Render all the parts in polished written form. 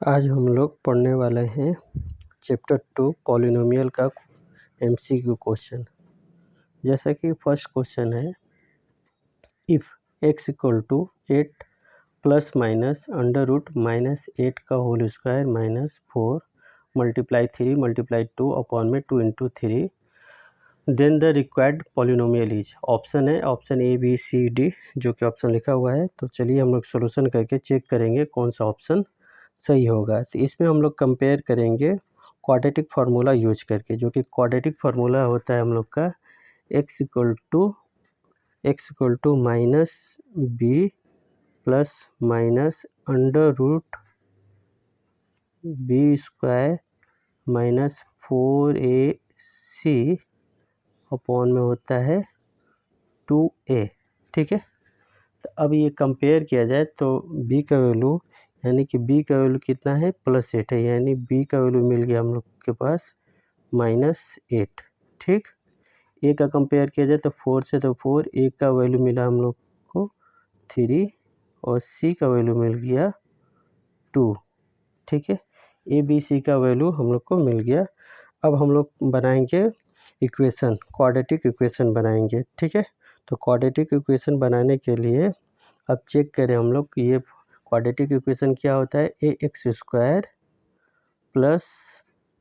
आज हम लोग पढ़ने वाले हैं चैप्टर 2 पॉलिनोमियल का एमसीक्यू क्वेश्चन। जैसा कि फर्स्ट क्वेश्चन है, if x equal to 8 plus minus under root minus 8 का whole square minus 4 multiply 3 multiply 2 upon में 2 into 3 then the required polynomial is. Option है option A B C D, जो कि option लिखा हुआ है। तो चलिए हम लोग सोल्यूशन करके चेक करेंगे कौन सा ऑप्शन सही होगा। तो इसमें हम लोग कंपेयर करेंगे क्वाड्रेटिक फार्मूला यूज करके, जो कि क्वाड्रेटिक फार्मूला होता है हम लोग का x equal to minus B plus minus under root B square minus 4ac upon में होता है 2a। ठीक है, तो अब ये कंपेयर किया जाए तो b का वैल्यू यानी कि b का वैल्यू कितना है +8 है, यानी b का वैल्यू मिल गया हम लोग के पास -8। ठीक, a का कंपेयर किया जाए तो 4 से, तो 4, a का वैल्यू मिला हम लोग को 3 और c का वैल्यू मिल गया 2। ठीक है, a b c का वैल्यू हम लोग को मिल गया। अब हम लोग बनाएंगे इक्वेशन, क्वाड्रेटिक इक्वेशन बनाएंगे। ठीक है, तो क्वाड्रेटिक इक्वेशन बनाने के लिए अब चेक करें हम लोग, ये क्वाड्रेटिक इक्वेशन क्या होता है, a x square plus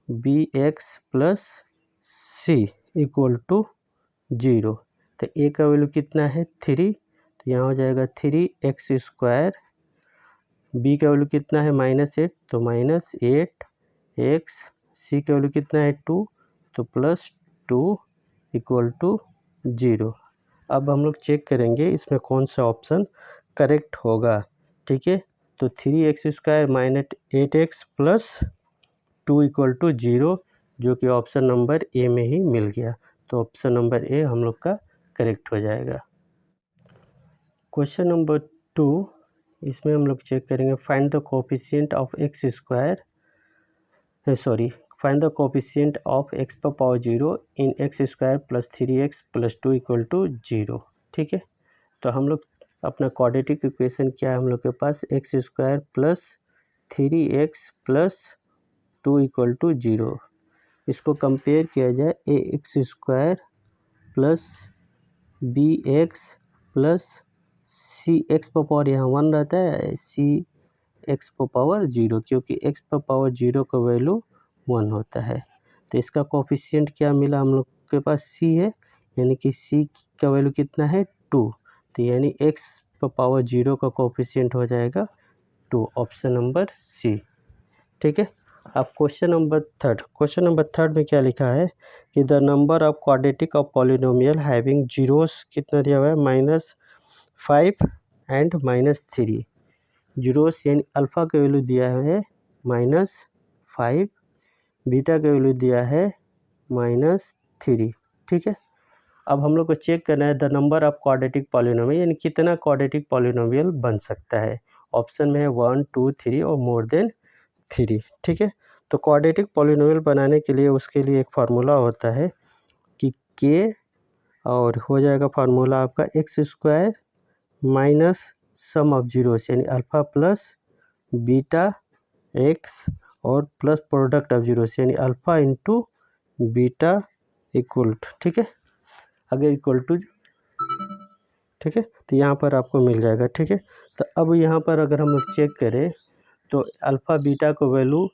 b x plus c equal to 0। तो ए का वैल्यू कितना है 3, तो यहाँ हो जाएगा 3x स्क्वायर। बी का वैल्यू कितना है -8, तो -8x। सी का वैल्यू कितना है 2, तो +2 इक्वल टू 0। अब हम लोग चेक करेंगे इसमें कौन सा ऑप्शन करेक्ट होगा। ठीक है, तो 3x square -8x plus 2 equal to 0, जो कि ऑप्शन नंबर ए में ही मिल गया। तो ऑप्शन नंबर ए हम लोग का करेक्ट हो जाएगा। क्वेश्चन नंबर 2, इसमें हम लोग चेक करेंगे find the coefficient of X square find the coefficient of x पर power 0 in X square plus 3x plus 2 equal to 0। ठीक है, तो हम लोग अपना क्वाड्रेटिक इक्वेशन क्या है हम लोग के पास, x square plus 3x plus 2 equal to 0। इसको कंपेयर किया जाए a x square plus b x plus c x पर पावर यहाँ 1 रहता है, सी एक्स पर पावर 0, क्योंकि x पर पावर 0 का वैल्यू 1 होता है। तो इसका कोएफिशिएंट क्या मिला हम लोग के पास, c है, यानी कि c का वैल्यू कितना है 2। तो यानी x पर पावर 0 का कोएफिशिएंट हो जाएगा 2, ऑप्शन नंबर सी। ठीक है, अब क्वेश्चन नंबर थर्ड में क्या लिखा है कि the number of quadratic of polynomial having zeros कितना दिया हुआ है -5 एंड -3। जीरोस यानी अल्फ़ा का वैल्यू दिया है -5, बीटा का वैल्यू दिया है -3। ठीक है, अब हम लोग को चेक करना है the number of quadratic polynomial, यानी कितना क्वाड्रेटिक पॉलिनोमियल बन सकता है। ऑप्शन में है 1 2 3 और मोर देन 3। ठीक है, तो क्वाड्रेटिक पॉलिनोमियल बनाने के लिए उसके लिए एक फार्मूला होता है कि k, और हो जाएगा फार्मूला आपका X square minus sum of zeros यानी अल्फ़ा प्लस बीटा एक्स और प्लस प्रोडक्ट ऑफ जीरोस यानी alpha into beta equal to. ठीक है, अगर इक्वल टू, ठीक है, तो यहाँ पर आपको मिल जाएगा। ठीक है, तो अब यहाँ पर अगर हम लोग चेक करें तो अल्फ़ा बीटा का वैल्यू,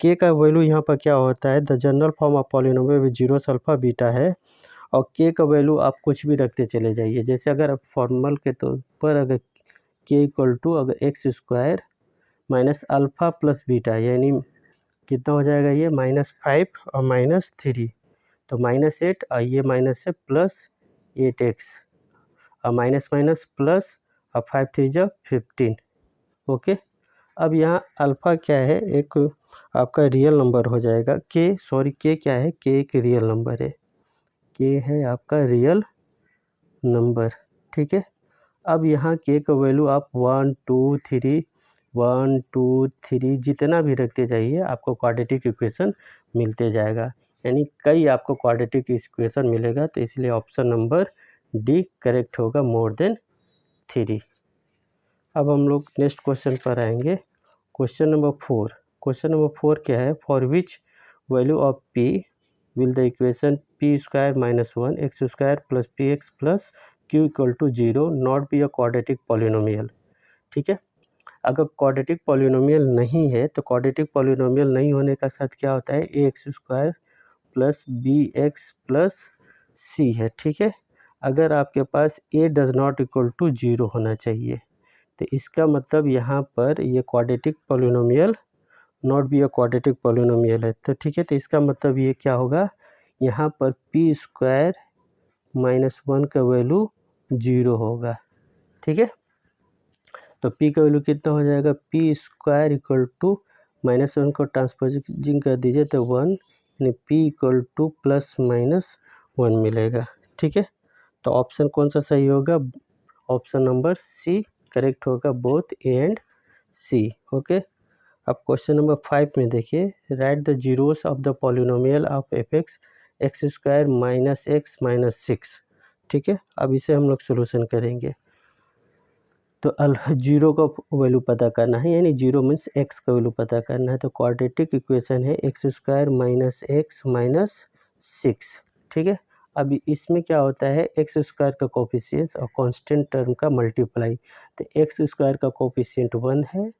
के का वैल्यू यहाँ पर क्या होता है, the general form of polynomial with zeros alpha beta है, और के का वैल्यू आप कुछ भी रखते चले जाइए। जैसे अगर आप फॉर्मल के तौर पर अगर के इक्वल टू अगर x square minus alpha plus beta, यानी कितना हो जाएगा ये -5 और -3, तो -8 और ये माइनस से प्लस 8x और माइनस माइनस प्लस और 5 3 जा 15। ओके, अब यहाँ अल्फ़ा क्या है, एक आपका रियल नंबर हो जाएगा। के क्या है, के एक रियल नंबर है, के है आपका रियल नंबर। ठीक है, अब यहाँ के का वैल्यू आप 1 2 3 जितना भी रखते जाइए आपको क्वाड्रेटिक इक्वेशन मिलते जाएगा, यानी कई आपको क्वाड्रेटिक इक्वेशन मिलेगा। तो इसलिए ऑप्शन नंबर डी करेक्ट होगा, मोर देन 3। अब हम लोग नेक्स्ट क्वेश्चन पर आएंगे। क्वेश्चन नंबर 4 क्या है, for which value of p will the equation p square minus 1 X square plus P X plus Q equal to 0 not be a quadratic polynomial. ठीक है, अगर क्वाड्रेटिक पॉलिनोमियल नहीं है तो क्वाड्रेटिक पॉलिनोमियल नहीं होने का साथ क्या होता है, a x square plus b x plus c है। ठीक है, अगर आपके पास a does not equal to 0 होना चाहिए तो इसका मतलब यहाँ पर ये quadratic polynomial not be a quadratic polynomial है। तो ठीक है, तो इसका मतलब ये क्या होगा, यहाँ पर p स्क्वायर माइनस 1 का वैल्यू 0 होगा। ठीक है, तो p का वैल्यू कितना हो जाएगा, p square equal to minus 1 को ट्रांसपोजिंग कर दीजिए तो 1, यानी p equal to plus minus 1 मिलेगा। ठीक है, तो ऑप्शन कौन सा सही होगा, ऑप्शन नंबर सी करेक्ट होगा, both A and C. Okay, अब क्वेश्चन नंबर 5 में देखिए, write the zeros of the polynomial of F X square minus X minus 6। ठीक है, अब इसे हम लोग सोल्यूशन करेंगे। तो जीरो का वैल्यू पता करना है, यानी जीरो मीन्स एक्स का वैल्यू पता करना है। तो क्वाड्रेटिक इक्वेशन है x square minus X minus 6। ठीक है, अभी इसमें क्या होता है, एक्स स्क्वायर का कोफिशिएंट और कांस्टेंट टर्म का मल्टीप्लाई। तो एक्स स्क्वायर का कोफिशिएंट 1 है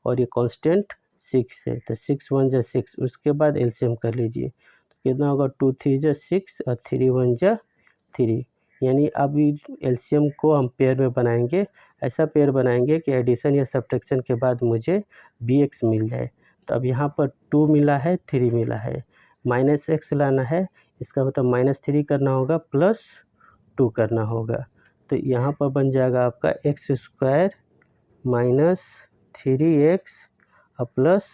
और ये कांस्टेंट 6 है, तो 6 1 जा 6, उसके बाद एलसीएम कर लीजिए तो कितना होगा, 2 3 जा 6 और 3 1 जा 3, यानी अभी एलसीएम को हम पेयर में बनाएंगे, ऐसा पेयर बनाएंगे कि एडिशन या सब्ट्रैक्शन के बाद मुझे बी एक्स मिल जाए। तो अब यहाँ पर 2 मिला है, 3 मिला है, माइनस एक्स लाना है, इसका मतलब माइनस 3 करना होगा प्लस 2 करना होगा। तो यहाँ पर बन जाएगा आपका X square minus 3x plus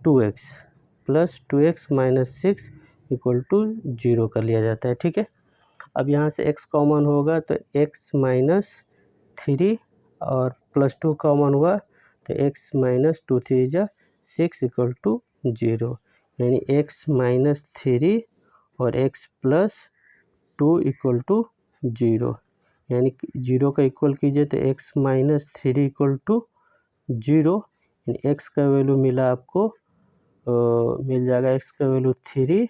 2x minus 6 equal to 0 कर लिया जाता है। ठीक है, अब यहाँ से x कॉमन होगा तो x माइनस 3 और प्लस 2 कॉमन हुआ तो x माइनस 2 3 जा 6 इक्वल टू 0, यानी x माइनस 3 और x प्लस 2 इक्वल टू 0, यानी 0 का इक्वल कीजिए तो x माइनस 3 इक्वल टू 0, यानी x का वैल्यू मिला आपको, मिल जाएगा x का वैल्यू 3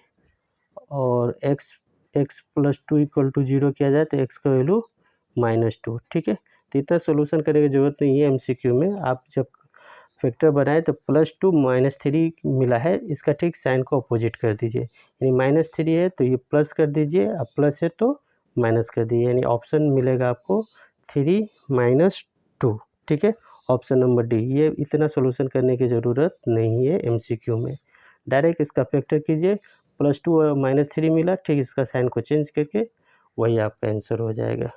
और x प्लस 2 इक्वल टू 0 किया जाए तो x का वैल्यू माइनस 2। ठीक है, तो इतना सोल्यूशन करने की ज़रूरत नहीं है, एमसीक्यू में आप जब फैक्टर बनाए तो प्लस 2 माइनस 3 मिला है, इसका ठीक साइन को अपोजिट कर दीजिए, यानी माइनस 3 है तो ये प्लस कर दीजिए, अब प्लस है तो माइनस कर दीजिए, यानी ऑप्शन मिलेगा आपको 3 माइनस 2। ठीक है, ऑप्शन नंबर डी। ये इतना सोल्यूशन करने की ज़रूरत नहीं है एमसीक्यू में, डायरेक्ट इसका फैक्टर कीजिए, प्लस 2 और माइनस 3 मिला, ठीक इसका साइन को चेंज करके वही आपका आंसर हो जाएगा।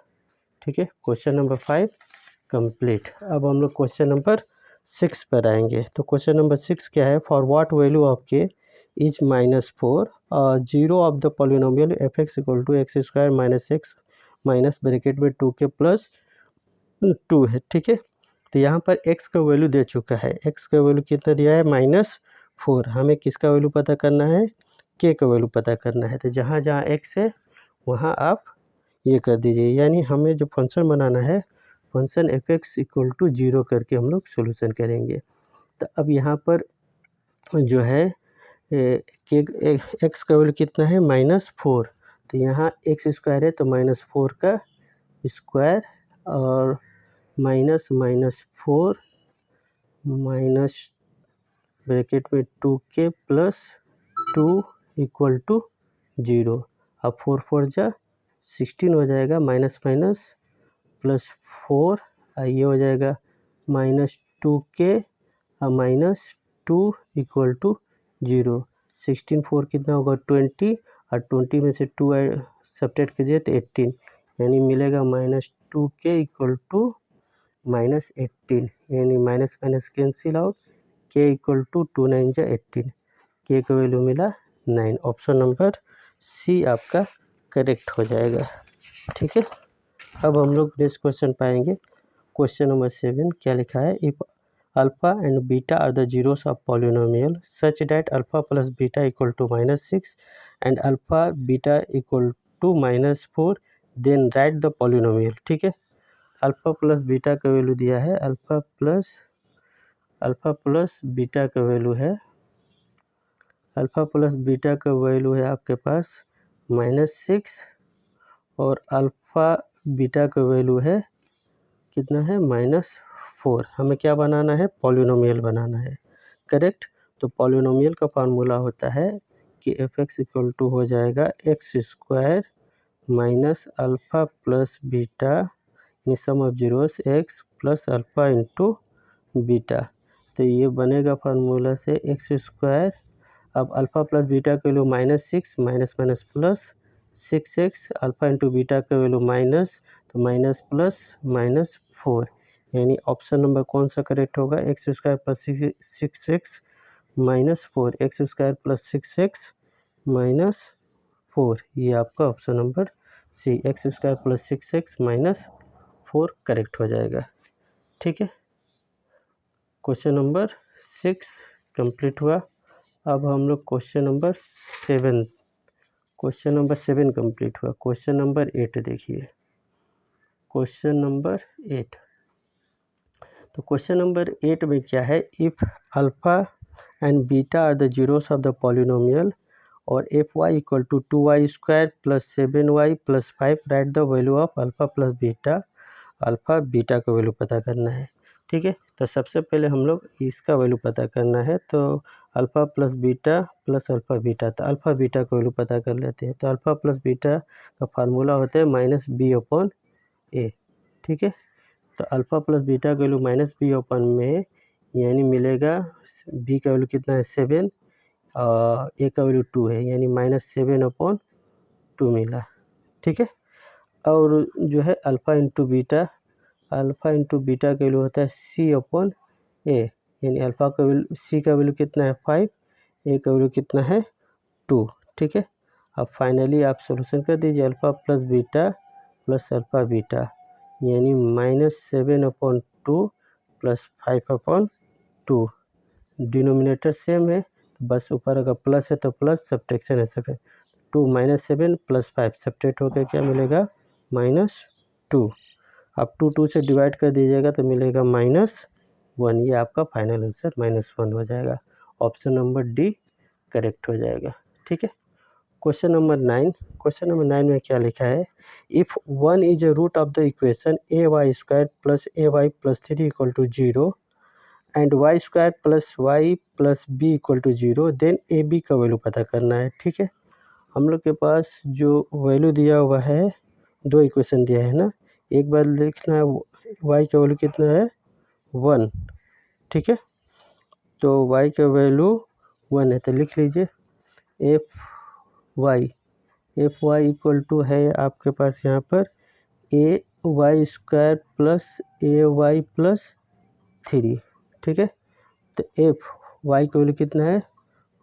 ठीक है, क्वेश्चन नंबर 5 कंप्लीट। अब हम लोग क्वेश्चन नंबर 6 पर आएंगे। तो क्वेश्चन नंबर 6 क्या है, for what value of K is minus 4, zero of the polynomial F X equal to X square minus X minus bracket में 2 के प्लस 2 है। ठीक है, तो यहाँ पर x का वैल्यू दे चुका है, x का वैल्यू कितना दिया है, -4। हमें किसका वैल्यू पता करना है, k का वैल्यू पता करना है। तो जहाँ जहाँ x है वहाँ आप ये कर दीजिए, यानी हमें जो फंक्शन बनाना है, function F X equal to 0 करके हम लोग सोल्यूशन करेंगे। तो अब यहाँ पर जो है x का वैल्यू कितना है, -4, तो यहाँ x स्क्वायर है तो -4 का स्क्वायर और माइनस 4 माइनस ब्रैकेट में 2k प्लस 2 इक्वल टू 0। अब 4 4 जा 16 हो जाएगा, माइनस माइनस प्लस 4, ये हो जाएगा -2k और -2 इक्वल टू 0। 16 4 कितना होगा 20 और 20 में से 2 सब्ट्रैक्ट कीजिए तो 18, यानी मिलेगा -2k इक्वल टू -18, यानी minus minus cancel out, k equal to 2 9 जा 18, k का वैल्यू मिला 9। ऑप्शन नंबर सी आपका करेक्ट हो जाएगा। ठीक है, अब हम लोग नेक्स्ट क्वेश्चन पाएंगे। क्वेश्चन नंबर 7 क्या लिखा है, if alpha and beta are the zeros of polynomial such that alpha plus beta equal to -6 and alpha beta equal to -4 then write the polynomial. ठीक है, अल्फ़ा प्लस बीटा का value दिया है, alpha plus alpha plus beta का value है, alpha plus beta का value है आपके पास -6 और अल्फ़ा बीटा का वैल्यू है कितना है -4। हमें क्या बनाना है, पॉलिनोमियल बनाना है, करेक्ट। तो पॉलिनोमियल का फार्मूला होता है कि f(x) इक्वल टू हो जाएगा x² minus alpha plus beta in sum of zeros x plus alpha into beta. तो ये बनेगा फार्मूला से x², अब अल्फ़ा प्लस बीटा का value -6 minus minus plus 6x, alpha into beta का वैल्यू माइनस, तो माइनस प्लस -4, यानी option number कौन सा करेक्ट होगा, x² plus 6x -4, x² plus 6x -4, ये आपका option number C, x² plus 6x -4 correct हो जाएगा। ठीक है, क्वेश्चन नंबर 6 कंप्लीट हुआ। अब हम लोग क्वेश्चन नंबर 7 कंप्लीट हुआ। क्वेश्चन नंबर 8 देखिए, क्वेश्चन नंबर 8। तो क्वेश्चन नंबर 8 में क्या है, if alpha and beta are the zeros of the polynomial और fy equal to 2y² plus 7y plus 5, write the value of alpha plus beta. Alpha beta का value पता करना है। ठीक है, तो सबसे पहले हम लोग इसका वैल्यू पता करना है, तो alpha plus beta plus alpha beta, तो अल्फ़ा बीटा का वैल्यू पता कर लेते हैं। तो अल्फ़ा प्लस बीटा का फार्मूला होता है -b/a। ठीक है, तो अल्फ़ा प्लस बीटा का वैल्यू -b/में, यानी मिलेगा b का वैल्यू कितना है 7, a का वैल्यू 2 है, यानी -7/2 मिला। ठीक है, और जो है अल्फ़ा इंटू बीटा का वैल्यू होता है c/a, यानी अल्फ़ा का वैल्यू, c का वैल्यू कितना है 5, a का वैल्यू कितना है 2। ठीक है, अब फाइनली आप सॉल्यूशन कर दीजिए, alpha plus beta plus alpha beta, यानी -7/2 प्लस 5/2, डिनोमिनेटर सेम है, बस ऊपर अगर प्लस है तो प्लस, सब्ट्रैक्शन है 7, 2 -7 प्लस 5 सब्ट्रैक्ट होकर क्या मिलेगा -2। अब 2 से डिवाइड कर दीजिएगा तो मिलेगा -1, ये आपका फाइनल आंसर -1 हो जाएगा। ऑप्शन नंबर डी करेक्ट हो जाएगा। ठीक है, क्वेश्चन नंबर 9। क्वेश्चन नंबर 9 में क्या लिखा है, if 1 is a root of the equation ay² plus ay plus 3 equal to 0 and y² plus y plus b equal to 0, then A B का value पता करना है। ठीक है, हम लोग के पास जो वैल्यू दिया हुआ है, दो इक्वेशन दिया है ना, एक बार लिखना है y का वैल्यू कितना है 1। ठीक है, तो y का वैल्यू 1 है, तो लिख लीजिए एफ वाई इक्वल टू है आपके पास यहाँ पर ay² प्लस ay प्लस 3। ठीक है, तो एफ वाई का वैल्यू कितना है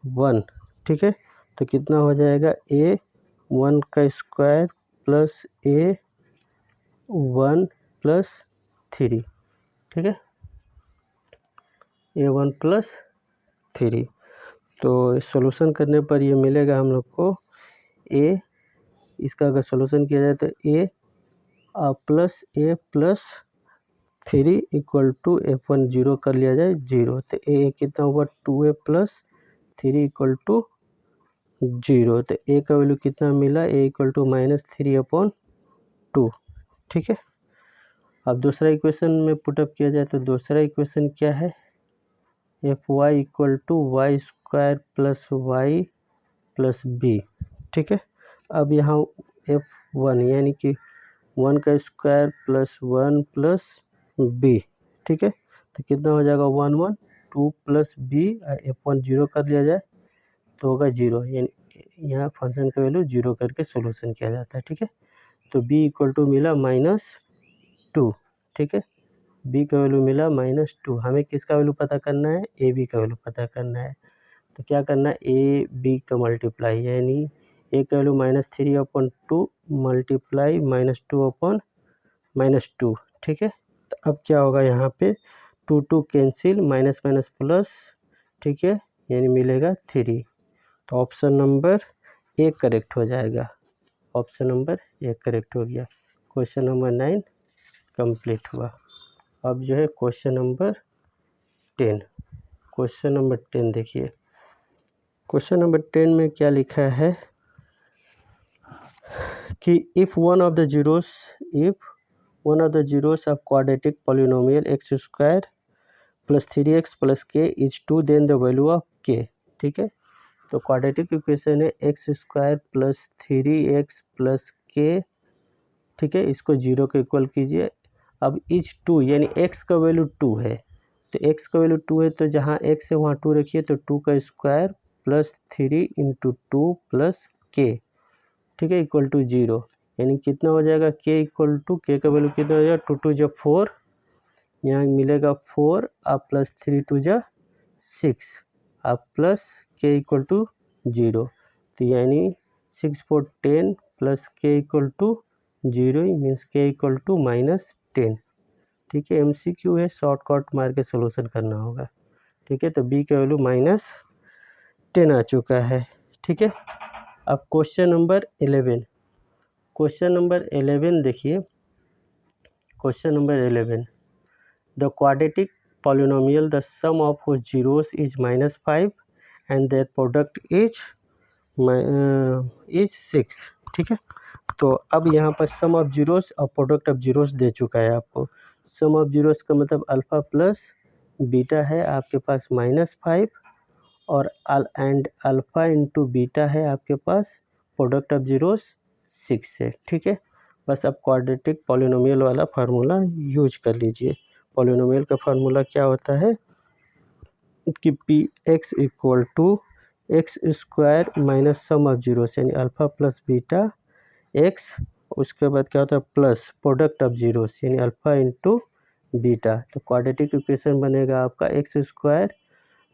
1। ठीक है, तो कितना हो जाएगा a1 का स्क्वायर प्लस a1 प्लस 3। ठीक है, a1 प्लस 3, तो सॉल्यूशन करने पर ये मिलेगा हम लोग को a, इसका अगर सॉल्यूशन किया जाए तो a plus a plus 3 equal to f1 0 कर लिया जाए 0, तो a कितना हुआ 2a प्लस 3 इक्वल टू 0, तो a का वैल्यू कितना मिला, a इक्वल टू -3/2। ठीक है, अब दूसरा इक्वेशन में पुटअप किया जाए तो दूसरा इक्वेशन क्या है, fy equal to y² plus y plus b। ठीक है, अब यहाँ f1 यानी कि 1 का स्क्वायर प्लस 1 प्लस b। ठीक है, तो कितना हो जाएगा 1 1 2 प्लस b, f1 0 कर लिया जाए तो होगा 0, यानी यहाँ फंक्शन का वैल्यू 0 करके सॉल्यूशन किया जाता है। ठीक है, तो b इक्वल टू मिला -2। ठीक है, b का वैल्यू मिला -2, हमें किसका वैल्यू पता करना है, ए बी का वैल्यू पता करना है। तो क्या करना है, ए बी का मल्टीप्लाई, यानी ए का वैल्यू -3/2 मल्टीप्लाई -2/2। ठीक है, तो अब क्या होगा यहाँ पे 2 कैंसिल, माइनस माइनस प्लस। ठीक है, यानी मिलेगा 3, तो ऑप्शन नंबर ए करेक्ट हो जाएगा। ऑप्शन नंबर ए करेक्ट हो गया। क्वेश्चन नंबर 9 कंप्लीट हुआ। अब जो है क्वेश्चन नंबर 10, क्वेश्चन नंबर 10 देखिए। क्वेश्चन नंबर 10 में क्या लिखा है कि if one of the zeros of quadratic polynomial x square plus 3x plus k is 2 then the value of k. ठीक है, तो क्वाड्रेटिक इक्वेशन है x square plus 3x plus k. ठीक है, इसको 0 के इक्वल कीजिए। अब इज 2 यानी x का वैल्यू 2 है, तो x का वैल्यू 2 है तो जहाँ x है वहाँ 2 रखिए, तो 2 का square plus 3 into 2 plus k. ठीक है, इक्वल टू 0, यानी कितना हो जाएगा k इक्वल टू के का वैल्यू कितना हो जाएगा 2 2 जा 4, यहाँ मिलेगा 4 आप प्लस 3 2 जा 6 आप प्लस के इक्वल टू 0, तो यानी 6 4 10 प्लस के इक्वल टू 0 मीन्स के इक्वल टू -10। ठीक है, MCQ है, शॉर्टकट मार के सोल्यूशन करना होगा। ठीक है, तो b का वैल्यू -10 आ चुका है। ठीक है, अब क्वेश्चन नंबर 11। क्वेश्चन नंबर 11 देखिए। Question number 11, the quadratic polynomial the sum of whose zeros is -5 and their product is 6। ठीक है, तो अब यहाँ पर सम ऑफ जीरोस और प्रोडक्ट ऑफ जीरोस दे चुका है आपको। सम ऑफ जीरोस का मतलब अल्फ़ा प्लस बीटा है आपके पास -5 और एंड अल्फ़ा इंटू बीटा है आपके पास प्रोडक्ट ऑफ जीरोस 6 है। ठीक है, बस अब क्वाड्रेटिक पॉलिनोमियल वाला फार्मूला यूज कर लीजिए। पॉलिनोमियल का फार्मूला क्या होता है कि P X equal to X square minus sum of zeros यानी अल्फ़ा प्लस बीटा एक्स, उसके बाद क्या होता है प्लस प्रोडक्ट ऑफ जीरोस यानी अल्फ़ा इंटू बीटा। तो क्वाड्रेटिक इक्वेशन बनेगा आपका एक्स स्क्वायर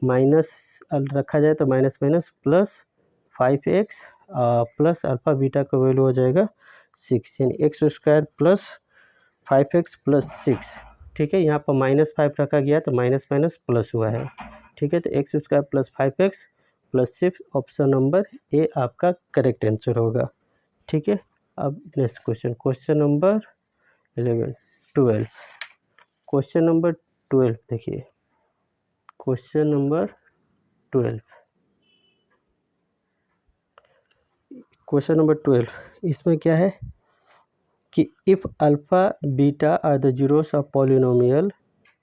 माइनस रखा जाए तो minus minus plus 5x plus alpha beta का वैल्यू हो जाएगा 6 यानी x square plus 5x plus 6। ठीक है, यहाँ पर -5 रखा गया तो माइनस माइनस प्लस हुआ है। ठीक है, तो x square plus 5x plus 6 option number A आपका करेक्ट आंसर होगा। ठीक है, अब next question, question number 12। Question number 12 देखिए। क्वेश्चन नंबर 12, क्वेश्चन नंबर 12 इसमें क्या है कि if alpha beta are the zeros of polynomial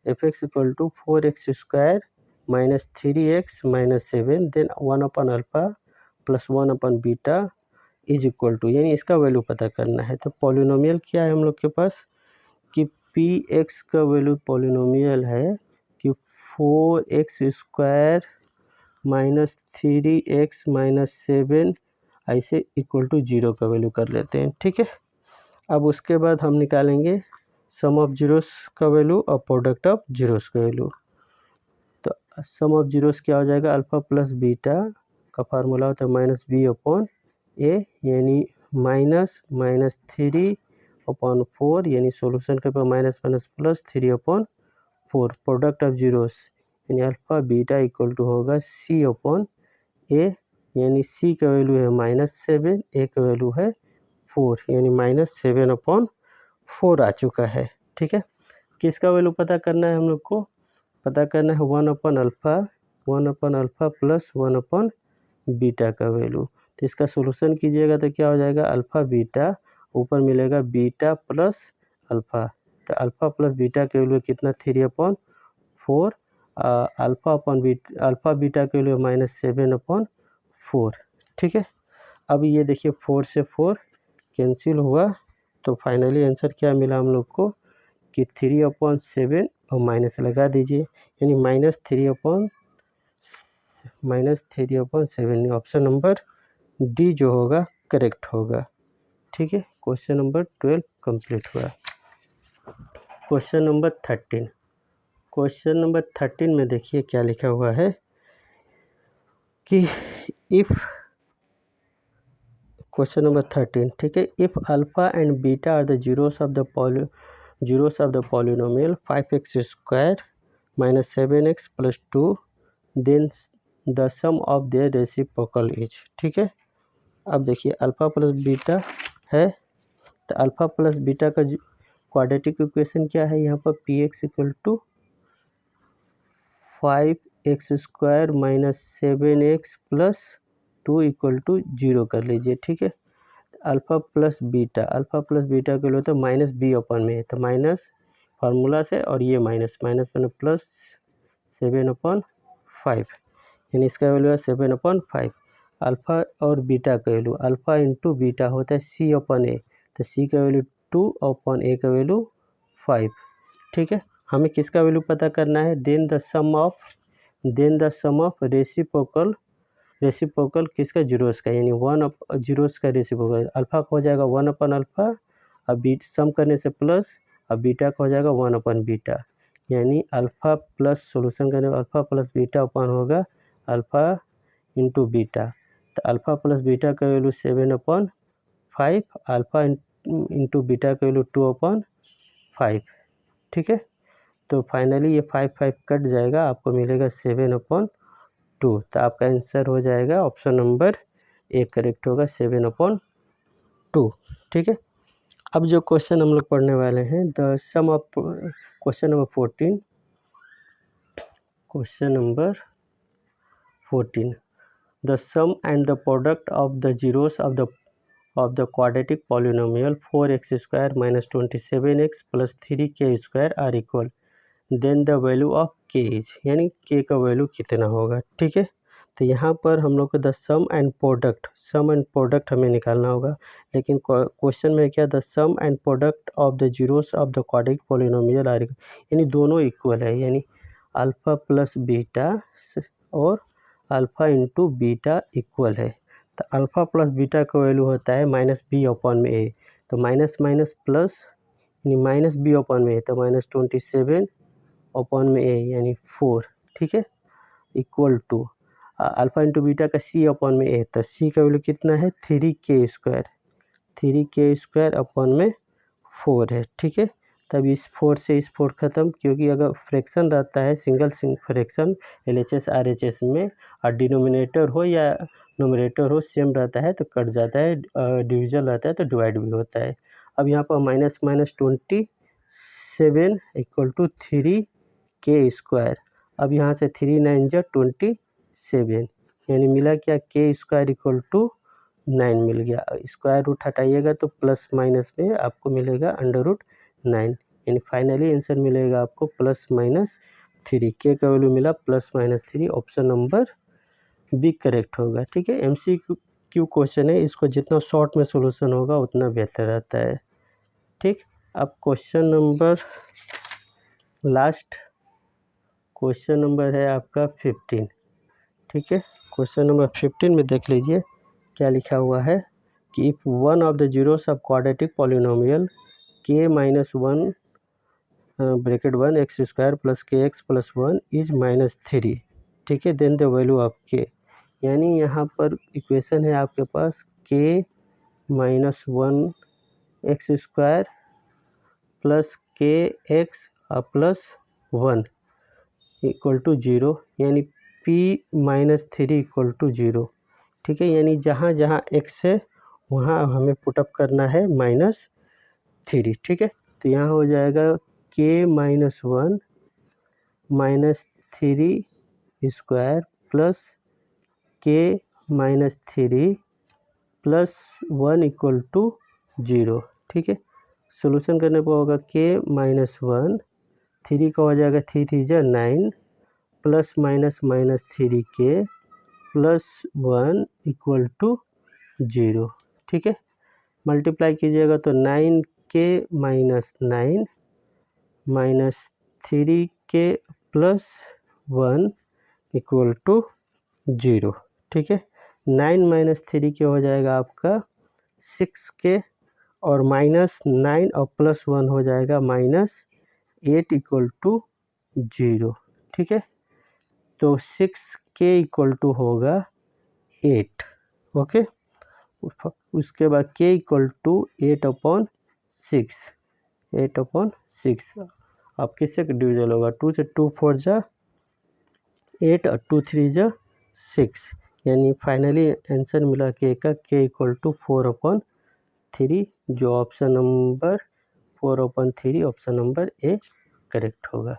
F X equal to 4x square minus 3x minus 7 then 1 upon alpha plus 1 upon beta is equal to, यानी इसका value पता करना है। तो पॉलिनोमियल क्या है हम लोग के पास कि पी एक्स का वैल्यू पॉलिनोमियल है कि 4x square minus 3x minus 7 ऐसे इक्वल टू 0 का वैल्यू कर लेते हैं। ठीक है, अब उसके बाद हम निकालेंगे सम ऑफ जीरोस का वैल्यू और प्रोडक्ट ऑफ जीरोस का वैल्यू। तो सम ऑफ जीरोस क्या हो जाएगा अल्फ़ा प्लस बीटा का फार्मूला होता है -b/a यानी -3/4 यानी सॉल्यूशन के पर minus minus plus 3/4 product of zeros यानी अल्फ़ा बीटा इक्वल टू होगा c/a यानी c का वैल्यू है -7, a का वैल्यू है 4 यानी -7/4 आ चुका है। ठीक है, किसका वैल्यू पता करना है हम लोग को, पता करना है 1/अल्फ़ा प्लस 1 बीटा का वैल्यू। तो इसका सॉल्यूशन कीजिएगा तो क्या हो जाएगा अल्फ़ा बीटा, ऊपर मिलेगा बीटा प्लस अल्फ़ा, तो अल्फ़ा प्लस बीटा के वैल्यू कितना 3/4, अल्फ़ा बीटा के वैल्यू -7/4। ठीक है, अब ये देखिए 4 से 4 कैंसिल हुआ तो फाइनली आंसर क्या मिला हम लोग को कि 3/7 और माइनस लगा दीजिए यानी -3/7 ऑप्शन नंबर डी जो होगा करेक्ट होगा। ठीक है, क्वेश्चन नंबर 12 कंप्लीट हुआ। Question number 13। क्वेश्चन नंबर 13 में देखिए क्या लिखा हुआ है कि इफ़, क्वेश्चन नंबर 13, ठीक है, if alpha and beta are the zeros of the polynomial 5x square minus 7x plus 2 then the sum of their reciprocal is. ठीक है, अब देखिए अल्फ़ा प्लस बीटा है तो अल्फ़ा प्लस बीटा का quadratic equation क्या है यहाँ पर P X equal to 5x² minus 7x plus 2 equal to 0 कर लीजिए, ठीक है। अल्फ़ा प्लस बीटा के लिए तो माइनस बी अपन में है, तो माइनस फार्मूला से और ये माइनस बने प्लस 7/5, यानी इसका वैल्यू है 7/5। अल्फ़ा और बीटा का वैल्यू, अल्फ़ा इंटू बीटा होता है C/A, तो C का वैल्यू 2/A का वैल्यू 5, ठीक है। हमें किसका वैल्यू पता करना है, then the sum of reciprocal किसका, जीरोस का, यानी 1 जीरोस का रेसिप्रोकल। अल्फ़ा का हो जाएगा 1/अल्फ़ा, अब सम करने से प्लस, अब बीटा का हो जाएगा 1/बीटा, यानी अल्फ़ा प्लस सोल्यूशन करने अल्फ़ा प्लस बीटा अपन होगा अल्फ़ा इंटू बीटा। तो अल्फ़ा प्लस बीटा का वैल्यू 7/5, अल्फ़ा इंटू बीटा का वैल्यू 2/5, ठीक है। तो फाइनली ये 5 कट जाएगा, आपको मिलेगा 7/2। तो आपका आंसर हो जाएगा ऑप्शन नंबर ए करेक्ट होगा, 7/2, ठीक है। अब जो क्वेश्चन हम लोग पढ़ने वाले हैं, the sum of question number 14, the sum and the product of the zeros of the quadratic polynomial 4x² minus 27x plus 3k² are equal, then the value of K is, यानी K का value कितना होगा, ठीक है। तो यहाँ पर हम लोग को द सम एंड प्रोडक्ट हमें निकालना होगा, लेकिन क्वेश्चन में क्या, the sum and product of the zeros of the quadratic polynomial are, यानी दोनों इक्वल है, यानी अल्फ़ा प्लस बीटा और अल्फ़ा इंटू बीटा इक्वल है। तो अल्फ़ा प्लस बीटा का वैल्यू होता है माइनस b/a, तो माइनस प्लस यानी माइनस b/a, तो माइनस 27/a यानी 4, ठीक है, equal to alpha into beta का c/a, तो c का वैल्यू कितना है 3k² है, ठीक है। तब इस 4 से इस 4 ख़त्म, क्योंकि अगर फ्रैक्शन रहता है सिंगल फ्रैक्शन LHS RHS में, और डिनोमिनेटर हो या नोमिनेटर हो सेम रहता है तो कट जाता है, डिविजन रहता है तो डिवाइड भी होता है। अब यहाँ पर माइनस 27 इक्वल टू 3k²। अब यहाँ से 3 9 जा 27, यानी मिला क्या, k² इक्वल टू 9 मिल गया। स्क्वायर रूट हटाइएगा तो प्लस माइनस में आपको मिलेगा √9, यानी फाइनली आंसर मिलेगा आपको +3। के का वैल्यू मिला +3, ऑप्शन नंबर बी करेक्ट होगा, ठीक है। MCQ क्वेश्चन है, इसको जितना शॉर्ट में सोल्यूशन होगा उतना बेहतर रहता है, ठीक। अब लास्ट क्वेश्चन नंबर है आपका 15, ठीक है। क्वेश्चन नंबर 15 में देख लीजिए क्या लिखा हुआ है कि if one of the zeros of quadratic polynomial k - 1 bracket 1 x² plus kx plus 1 is -3, ठीक है, then the value of k, यानी यहाँ पर इक्वेशन है आपके पास k - 1 x² plus kx plus 1 equal to 0, यानी p - 3 इक्वल टू 0, ठीक है। यानी जहाँ जहाँ x है वहाँ हमें पुटअप करना है -3, ठीक है। तो यहाँ हो जाएगा k - 1 -3² plus k - 3 plus 1 equal to 0, ठीक है। सोल्यूशन करने पर होगा k - 1, 3 का हो जाएगा 3 3 जा 9 plus -3k plus 1 equal to 0, ठीक है। मल्टीप्लाई कीजिएगा तो 9k - 9 minus 3k plus 1 equal to 0, ठीक है। 9 - 3k हो जाएगा आपका 6k, और -9 और प्लस 1 हो जाएगा -8 इक्वल टू 0, ठीक है। तो 6k इक्वल टू होगा 8, ओके। उसके बाद k इक्वल टू 8/6, 8/6 आप किससे डिविजन होगा, 2 से 2 4 जा 8 और 2 3 जा 6, यानी फाइनली आंसर मिला k का, k इक्वल टू 4/3, जो option number 4/3 option number A correct होगा।